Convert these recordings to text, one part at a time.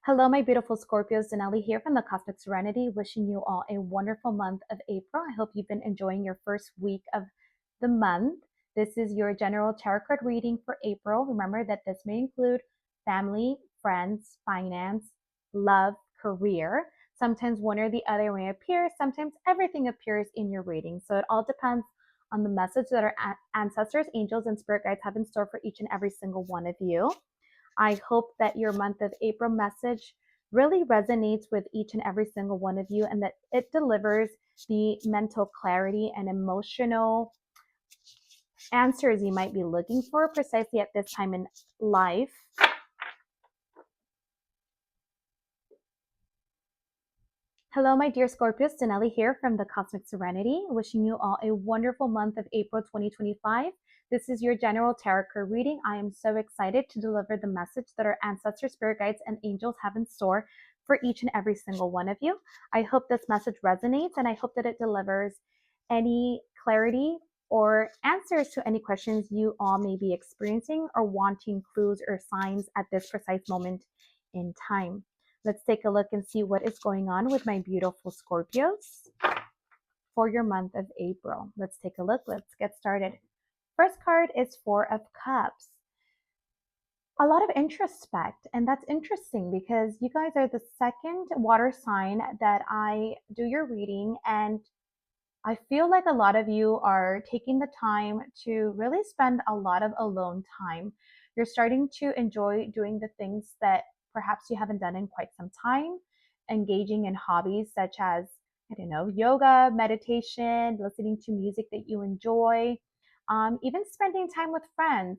Hello, my beautiful Scorpios. Denali here from the Cosmic Serenity, wishing you all a wonderful month of April. I hope you've been enjoying your first week of the month. This is your general tarot card reading for April. Remember that this may include family, friends, finance, love, career. Sometimes one or the other may appear, sometimes everything appears in your reading. So it all depends on the message that our ancestors, angels, and spirit guides have in store for each and every single one of you. I hope that your month of April message really resonates with each and every single one of you and that it delivers the mental clarity and emotional answers you might be looking for precisely at this time in life. Hello, my dear Scorpios. Denali here from the Cosmic Serenity, wishing you all a wonderful month of April 2025. This is your general tarot card reading. I am so excited to deliver the message that our ancestors, spirit guides, and angels have in store for each and every single one of you. I hope this message resonates and I hope that it delivers any clarity or answers to any questions you all may be experiencing or wanting clues or signs at this precise moment in time. Let's take a look and see what is going on with my beautiful Scorpios for your month of April. Let's take a look. Let's get started. First card is Four of Cups. A lot of introspect, and that's interesting because you guys are the second water sign that I do your reading, and I feel like a lot of you are taking the time to really spend a lot of alone time. You're starting to enjoy doing the things that perhaps you haven't done in quite some time, engaging in hobbies such as, I don't know, yoga, meditation, listening to music that you enjoy, even spending time with friends.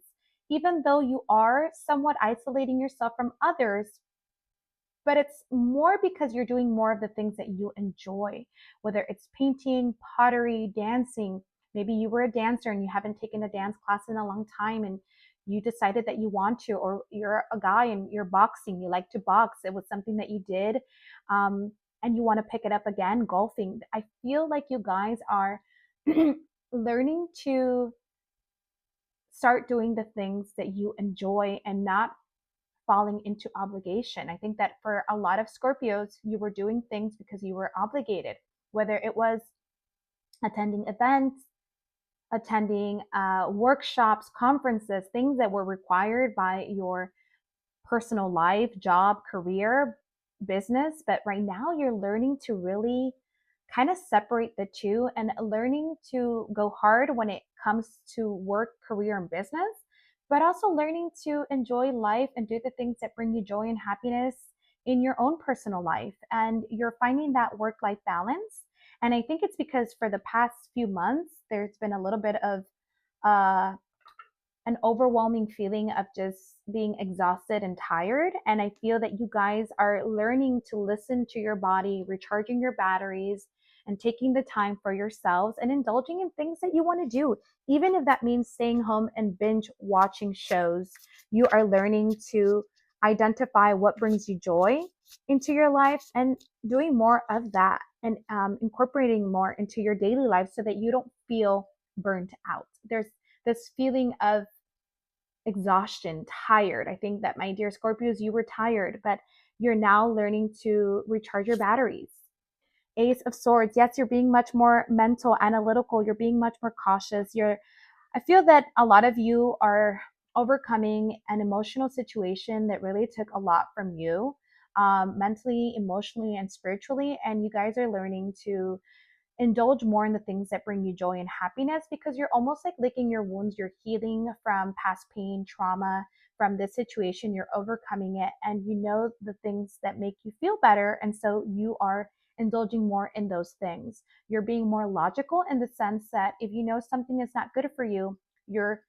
Even though you are somewhat isolating yourself from others, but it's more because you're doing more of the things that you enjoy, whether it's painting, pottery, dancing. Maybe you were a dancer and you haven't taken a dance class in a long time and you decided that you want to, or you're a guy and you're boxing, you like to box. It was something that you did, and you want to pick it up again, golfing. I feel like you guys are learning to start doing the things that you enjoy and not falling into obligation. I think that for a lot of Scorpios, you were doing things because you were obligated, whether it was attending events, attending workshops, conferences, things that were required by your personal life, job, career, business. But right now, you're learning to really kind of separate the two and learning to go hard when it comes to work, career, and business, but also learning to enjoy life and do the things that bring you joy and happiness in your own personal life. And you're finding that work life balance. And I think it's because for the past few months, there's been a little bit of uh, an overwhelming feeling of just being exhausted and tired. And I feel that you guys are learning to listen to your body, recharging your batteries, and taking the time for yourselves and indulging in things that you want to do. Even if that means staying home and binge watching shows, you are learning to identify what brings you joy into your life and doing more of that and incorporating more into your daily life so that you don't feel burnt out. There's this feeling of exhaustion, tired. I think that, my dear Scorpios, you were tired, but you're now learning to recharge your batteries. Ace of Swords. Yes, you're being much more mental, analytical. You're being much more cautious. I feel that a lot of you are overcoming an emotional situation that really took a lot from you, mentally, emotionally, and spiritually. And you guys are learning to indulge more in the things that bring you joy and happiness because you're almost like licking your wounds. You're healing from past pain, trauma, from this situation. You're overcoming it, and you know the things that make you feel better. And so you are indulging more in those things. You're being more logical in the sense that if you know something is not good for you, you're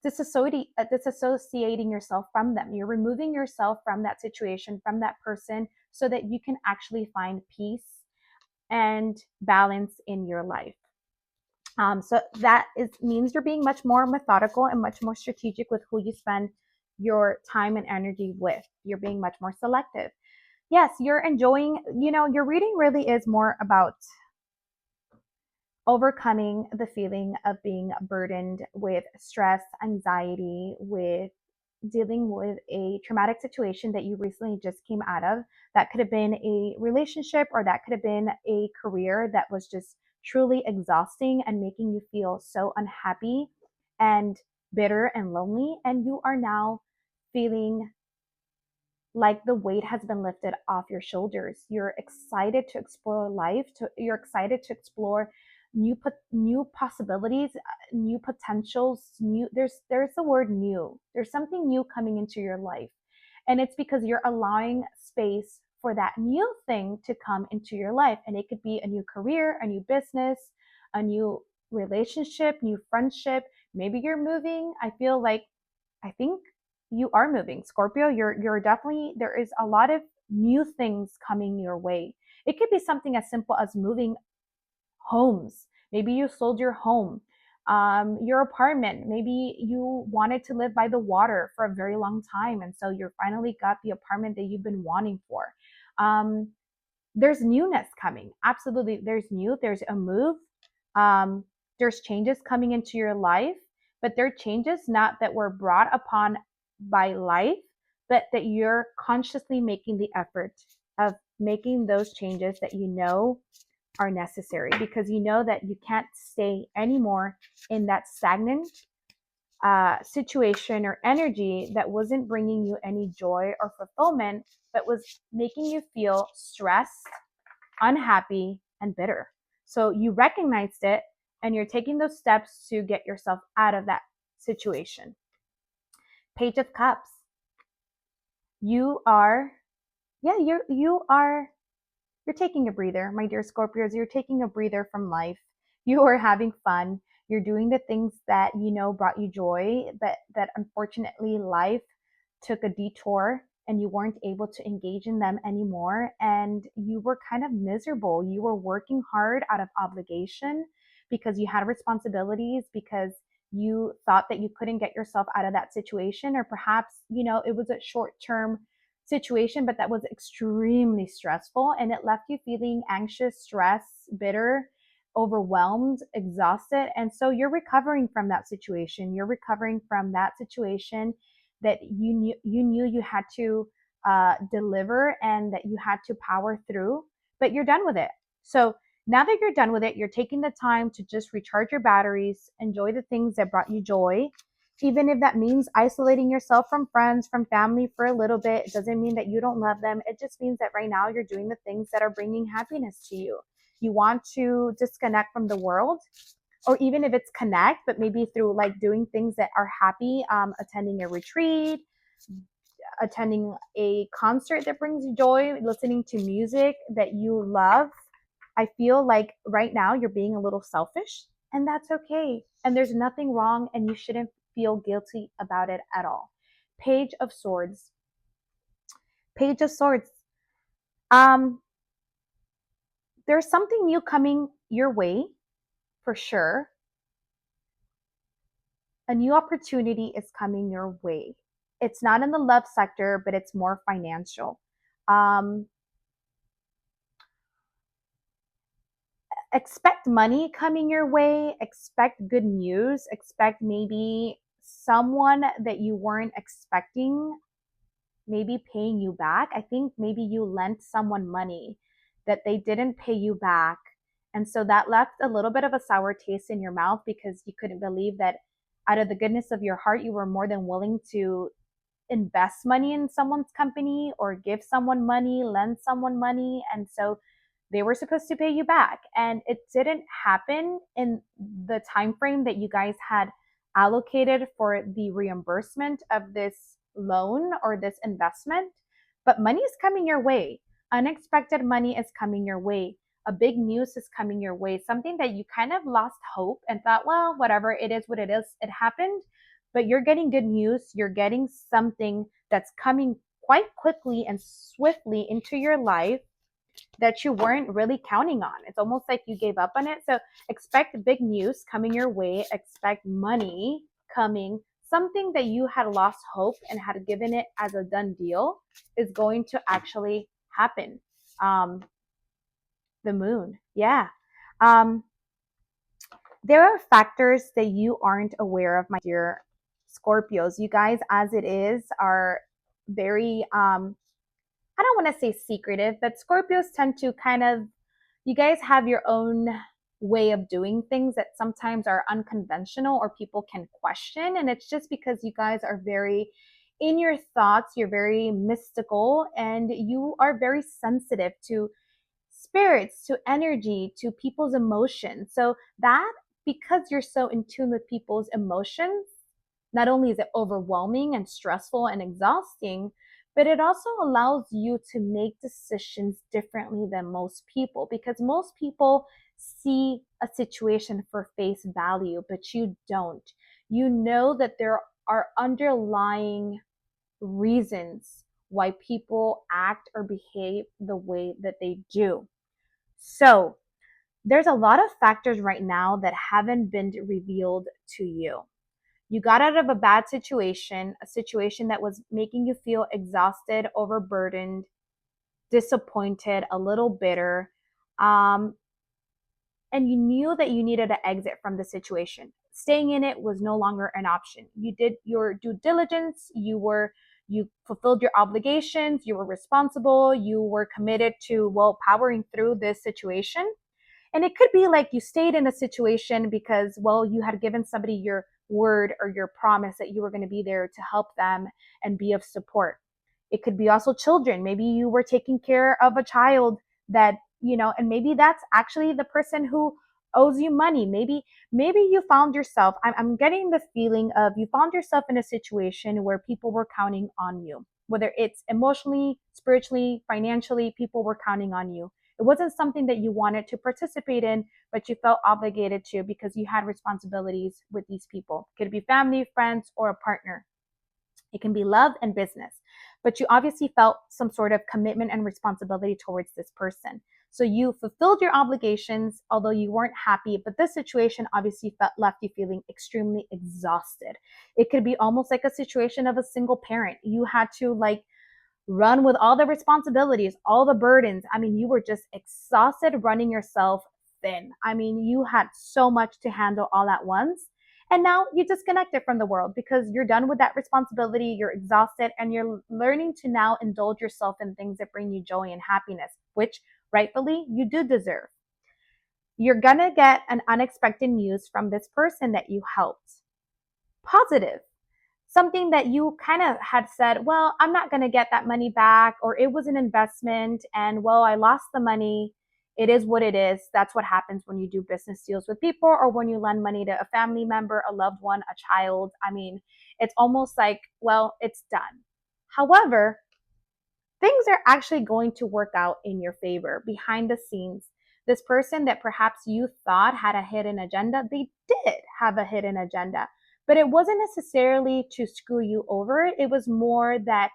disassociating yourself from them. You're removing yourself from that situation, from that person, so that you can actually find peace and balance in your life. So that means you're being much more methodical and much more strategic with who you spend your time and energy with. You're being much more selective. Yes, you're enjoying, your reading really is more about overcoming the feeling of being burdened with stress, anxiety, with dealing with a traumatic situation that you recently just came out of. That could have been a relationship, or that could have been a career that was just truly exhausting and making you feel so unhappy and bitter and lonely. And you are now feeling like the weight has been lifted off your shoulders. You're excited to explore life. You're excited to explore new possibilities, new potentials. New there's the word new. There's something new coming into your life, and it's because you're allowing space for that new thing to come into your life. And it could be a new career, a new business, a new relationship, new friendship. Maybe you're moving. I think you are moving, Scorpio. You're definitely, there is a lot of new things coming your way. It could be something as simple as moving homes. Maybe you sold your home, your apartment. Maybe you wanted to live by the water for a very long time, and so you finally got the apartment that you've been wanting for. Um, there's newness coming. Absolutely. There's a move. Um, there's changes coming into your life, but they're changes not that were brought upon by life, but that you're consciously making the effort of making those changes that you know are necessary, because you know that you can't stay anymore in that stagnant situation or energy that wasn't bringing you any joy or fulfillment, but was making you feel stressed, unhappy, and bitter. So you recognized it, and you're taking those steps to get yourself out of that situation. Page of Cups. You are, yeah, you're taking a breather, my dear Scorpios. You're taking a breather from life. You are having fun. You're doing the things that you know brought you joy, but that unfortunately life took a detour and you weren't able to engage in them anymore. And you were kind of miserable. You were working hard out of obligation because you had responsibilities, because you thought that you couldn't get yourself out of that situation, or perhaps, it was a short term situation, but that was extremely stressful, and it left you feeling anxious, stressed, bitter, overwhelmed, exhausted. And so you're recovering from that situation. You're recovering from that situation that you knew you had to deliver, and that you had to power through, but you're done with it. So now that you're done with it, you're taking the time to just recharge your batteries, enjoy the things that brought you joy. Even if that means isolating yourself from friends, from family for a little bit, it doesn't mean that you don't love them. It just means that right now you're doing the things that are bringing happiness to you. You want to disconnect from the world, or even if it's connect, but maybe through like doing things that are happy, attending a retreat, attending a concert that brings you joy, listening to music that you love. I feel like right now you're being a little selfish, and that's okay. And there's nothing wrong, and you shouldn't feel guilty about it at all. Page of Swords. Page of Swords. Um, there's something new coming your way for sure. A new opportunity is coming your way. It's not in the love sector, but it's more financial. Um, expect money coming your way, expect good news, expect maybe someone that you weren't expecting maybe paying you back. I think maybe you lent someone money that they didn't pay you back. And so that left a little bit of a sour taste in your mouth, because you couldn't believe that out of the goodness of your heart, you were more than willing to invest money in someone's company, or give someone money, lend someone money. And so they were supposed to pay you back, and it didn't happen in the time frame that you guys had allocated for the reimbursement of this loan or this investment. But money is coming your way. Unexpected money is coming your way. A big news is coming your way. Something that you kind of lost hope and thought, well, whatever, it is what it is. It happened. But you're getting good news. You're getting something that's coming quite quickly and swiftly into your life that you weren't really counting on. It's almost like you gave up on it. So expect big news coming your way. Expect money coming. Something that you had lost hope and had given it as a done deal is going to actually happen. The moon. Yeah. Um, there are factors that you aren't aware of, my dear Scorpios, you guys, as it is, are very, I don't want to say secretive, but Scorpios tend to kind of, you guys have your own way of doing things that sometimes are unconventional or people can question. And it's just because you guys are very in your thoughts, you're very mystical, and you are very sensitive to spirits, to energy, to people's emotions. So that, because you're so in tune with people's emotions, not only is it overwhelming and stressful and exhausting, but it also allows you to make decisions differently than most people, because most people see a situation for face value, but you don't. You know that there are underlying reasons why people act or behave the way that they do. So there's a lot of factors right now that haven't been revealed to you. You got out of a bad situation, a situation that was making you feel exhausted, overburdened, disappointed, a little bitter. Um, and you knew that you needed to exit from the situation. Staying in it was no longer an option. You did your due diligence, you fulfilled your obligations, you were responsible, you were committed to, well, powering through this situation. And it could be like you stayed in a situation because, well, you had given somebody your word or your promise that you were going to be there to help them and be of support. It could be also children. Maybe you were taking care of a child that, and maybe that's actually the person who owes you money. Maybe you found yourself, I'm getting the feeling of you found yourself in a situation where people were counting on you, whether it's emotionally, spiritually, financially, people were counting on you. It wasn't something that you wanted to participate in, but you felt obligated to because you had responsibilities with these people. It could be family, friends, or a partner. It can be love and business, but you obviously felt some sort of commitment and responsibility towards this person. So you fulfilled your obligations, although you weren't happy, but this situation obviously left you feeling extremely exhausted. It could be almost like a situation of a single parent. You had to run with all the responsibilities, all the burdens. I mean, you were just exhausted, running yourself thin. I mean, you had so much to handle all at once. And now you disconnected from the world because you're done with that responsibility, you're exhausted, and you're learning to now indulge yourself in things that bring you joy and happiness, which rightfully you do deserve. You're gonna get an unexpected news from this person that you helped. Positive, something that you kind of had said, well, I'm not going to get that money back, or it was an investment and, well, I lost the money. It is what it is. That's what happens when you do business deals with people or when you lend money to a family member, a loved one, a child. I mean, it's almost like, well, it's done. However, things are actually going to work out in your favor behind the scenes. This person that perhaps you thought had a hidden agenda, they did have a hidden agenda, but it wasn't necessarily to screw you over. It was more that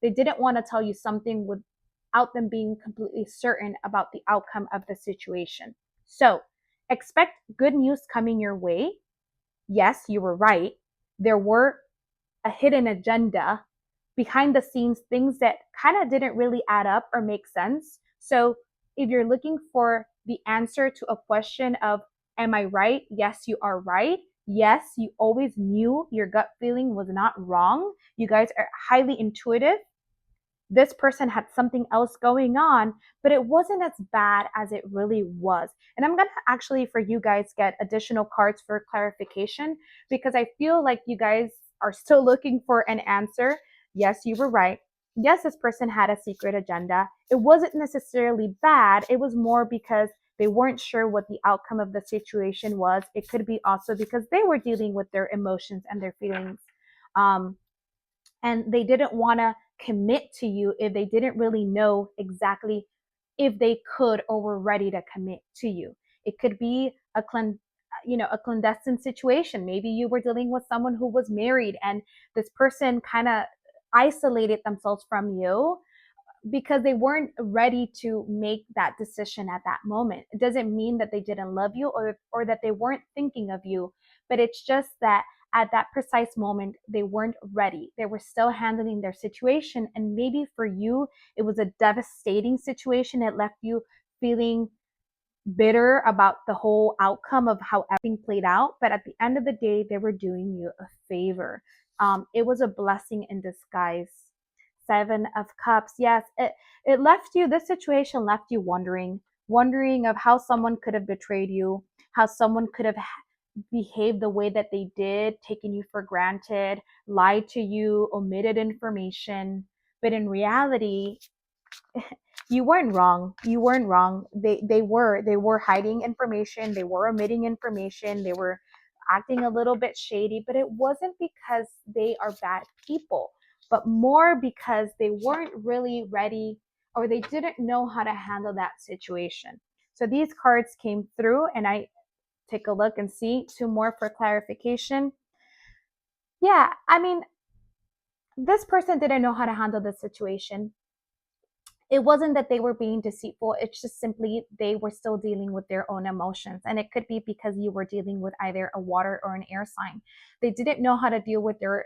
they didn't want to tell you something without them being completely certain about the outcome of the situation. So expect good news coming your way. Yes, you were right. There were a hidden agenda behind the scenes, things that kind of didn't really add up or make sense. So if you're looking for the answer to a question of, am I right? Yes, you are right. Yes, you always knew your gut feeling was not wrong. You guys are highly intuitive. This person had something else going on, but it wasn't as bad as it really was. And I'm going to actually, for you guys, get additional cards for clarification because I feel like you guys are still looking for an answer. Yes, you were right. Yes, this person had a secret agenda. It wasn't necessarily bad. It was more because they weren't sure what the outcome of the situation was. It could be also because they were dealing with their emotions and their feelings. And they didn't want to commit to you if they didn't really know exactly if they could or were ready to commit to you. It could be a clandestine situation. Maybe you were dealing with someone who was married and this person kind of isolated themselves from you because they weren't ready to make that decision at that moment. It doesn't mean that they didn't love you or that they weren't thinking of you, but it's just that at that precise moment, they weren't ready. They were still handling their situation. And maybe for you, it was a devastating situation. It left you feeling bitter about the whole outcome of how everything played out. But at the end of the day, they were doing you a favor. It was a blessing in disguise. Seven of Cups. Yes, it left you, this situation left you wondering of how someone could have betrayed you, how someone could have behaved the way that they did, taken you for granted, lied to you, omitted information. But in reality, you weren't wrong. You weren't wrong. They were hiding information. They were omitting information. They were acting a little bit shady, but it wasn't because they are bad people, but more because they weren't really ready or they didn't know how to handle that situation. So these cards came through and I take a look and see two more for clarification. Yeah, I mean, this person didn't know how to handle the situation. It wasn't that they were being deceitful. It's just simply they were still dealing with their own emotions. And it could be because you were dealing with either a water or an air sign. They didn't know how to deal with their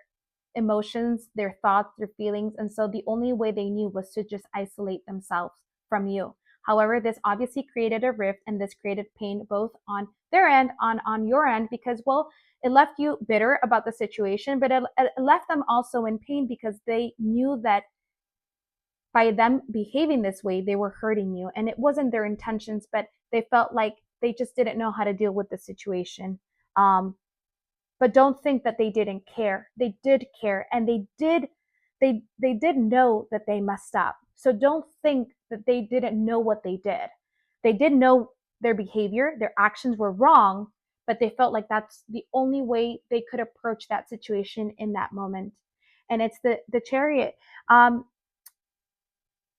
emotions, their thoughts, their feelings. And so the only way they knew was to just isolate themselves from you. However, this obviously created a rift and this created pain both on their end, on your end, because, well, it left you bitter about the situation, but it left them also in pain because they knew that by them behaving this way, they were hurting you. And it wasn't their intentions, but they felt like they just didn't know how to deal with the situation. Um, but don't think that they didn't care. They did care, and they did know that they messed up. So don't think that they didn't know what they did. They did know their behavior, their actions were wrong, but they felt like that's the only way they could approach that situation in that moment. And it's the Chariot. Um,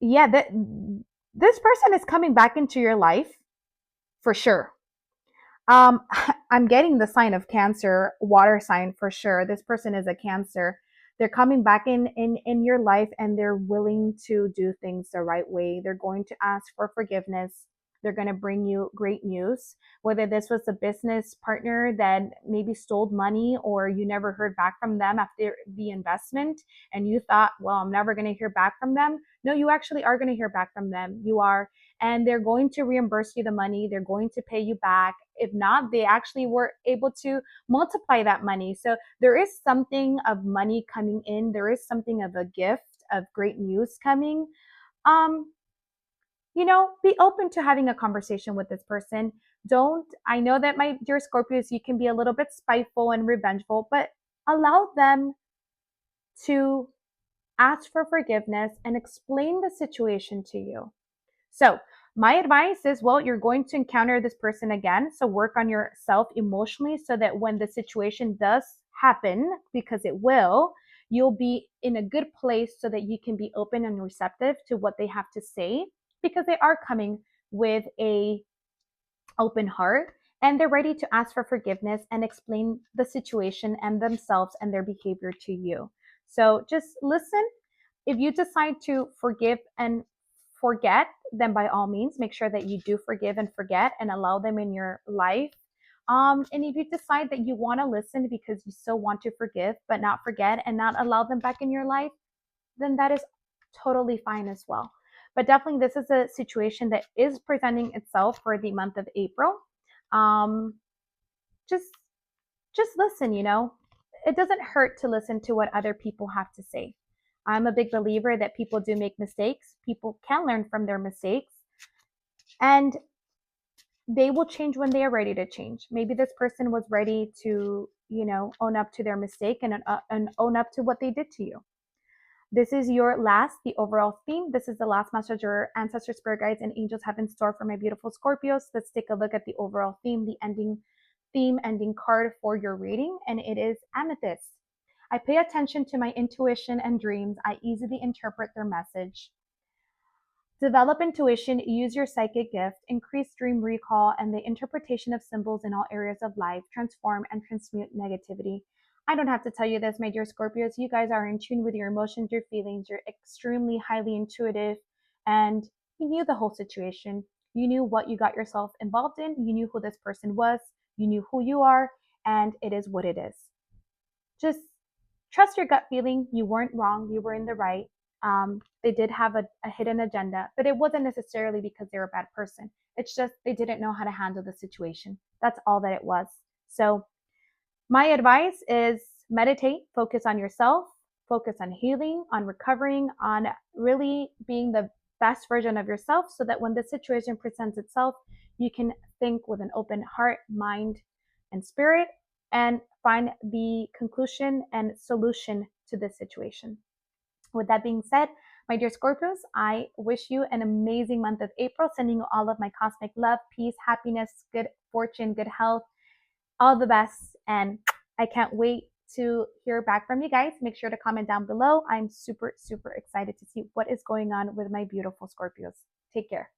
yeah, this person is coming back into your life for sure. Um, I'm getting the sign of Cancer, water sign for sure. This person is a Cancer. They're coming back in your life and they're willing to do things the right way. They're going to ask for forgiveness. They're going to bring you great news. Whether this was a business partner that maybe stole money or you never heard back from them after the investment and you thought, well, I'm never going to hear back from them. No, you actually are going to hear back from them. You are, and they're going to reimburse you the money. They're going to pay you back. If not, they actually were able to multiply that money. So there is something of money coming in. There is something of a gift of great news coming. Um, be open to having a conversation with this person. Don't, I know that my dear Scorpios, you can be a little bit spiteful and revengeful, but allow them to ask for forgiveness and explain the situation to you. So, my advice is, well, you're going to encounter this person again. So, work on yourself emotionally so that when the situation does happen, because it will, you'll be in a good place so that you can be open and receptive to what they have to say because they are coming with a open heart and they're ready to ask for forgiveness and explain the situation and themselves and their behavior to you. So, just listen. If you decide to forgive and forget, then by all means, make sure that you do forgive and forget and allow them in your life. And if you decide that you want to listen because you still want to forgive, but not forget and not allow them back in your life, then that is totally fine as well. But definitely, this is a situation that is presenting itself for the month of April. Um, just, just listen. It doesn't hurt to listen to what other people have to say. I'm a big believer that people do make mistakes. People can learn from their mistakes and they will change when they are ready to change. Maybe this person was ready to, own up to their mistake and own up to what they did to you. This is the overall theme. This is the last message your ancestor, spirit guides, and angels have in store for my beautiful Scorpios. Let's take a look at the overall theme, the ending card for your reading, and it is Amethyst. I pay attention to my intuition and dreams. I easily interpret their message. Develop intuition, use your psychic gift, increase dream recall, and the interpretation of symbols in all areas of life, transform and transmute negativity. I don't have to tell you this, my dear Scorpios. You guys are in tune with your emotions, your feelings. You're extremely highly intuitive, and you knew the whole situation. You knew what you got yourself involved in. You knew who this person was. You knew who you are, and it is what it is. Just trust your gut feeling. You weren't wrong. You were in the right. They did have a hidden agenda, but it wasn't necessarily because they were a bad person. It's just they didn't know how to handle the situation. That's all that it was. So my advice is meditate, focus on yourself, focus on healing, on recovering, on really being the best version of yourself so that when the situation presents itself, you can think with an open heart, mind, and spirit and find the conclusion and solution to this situation. With that being said, my dear Scorpios, I wish you an amazing month of April, sending you all of my cosmic love, peace, happiness, good fortune, good health, all the best. And I can't wait to hear back from you guys. Make sure to comment down below. I'm super, super excited to see what is going on with my beautiful Scorpios. Take care.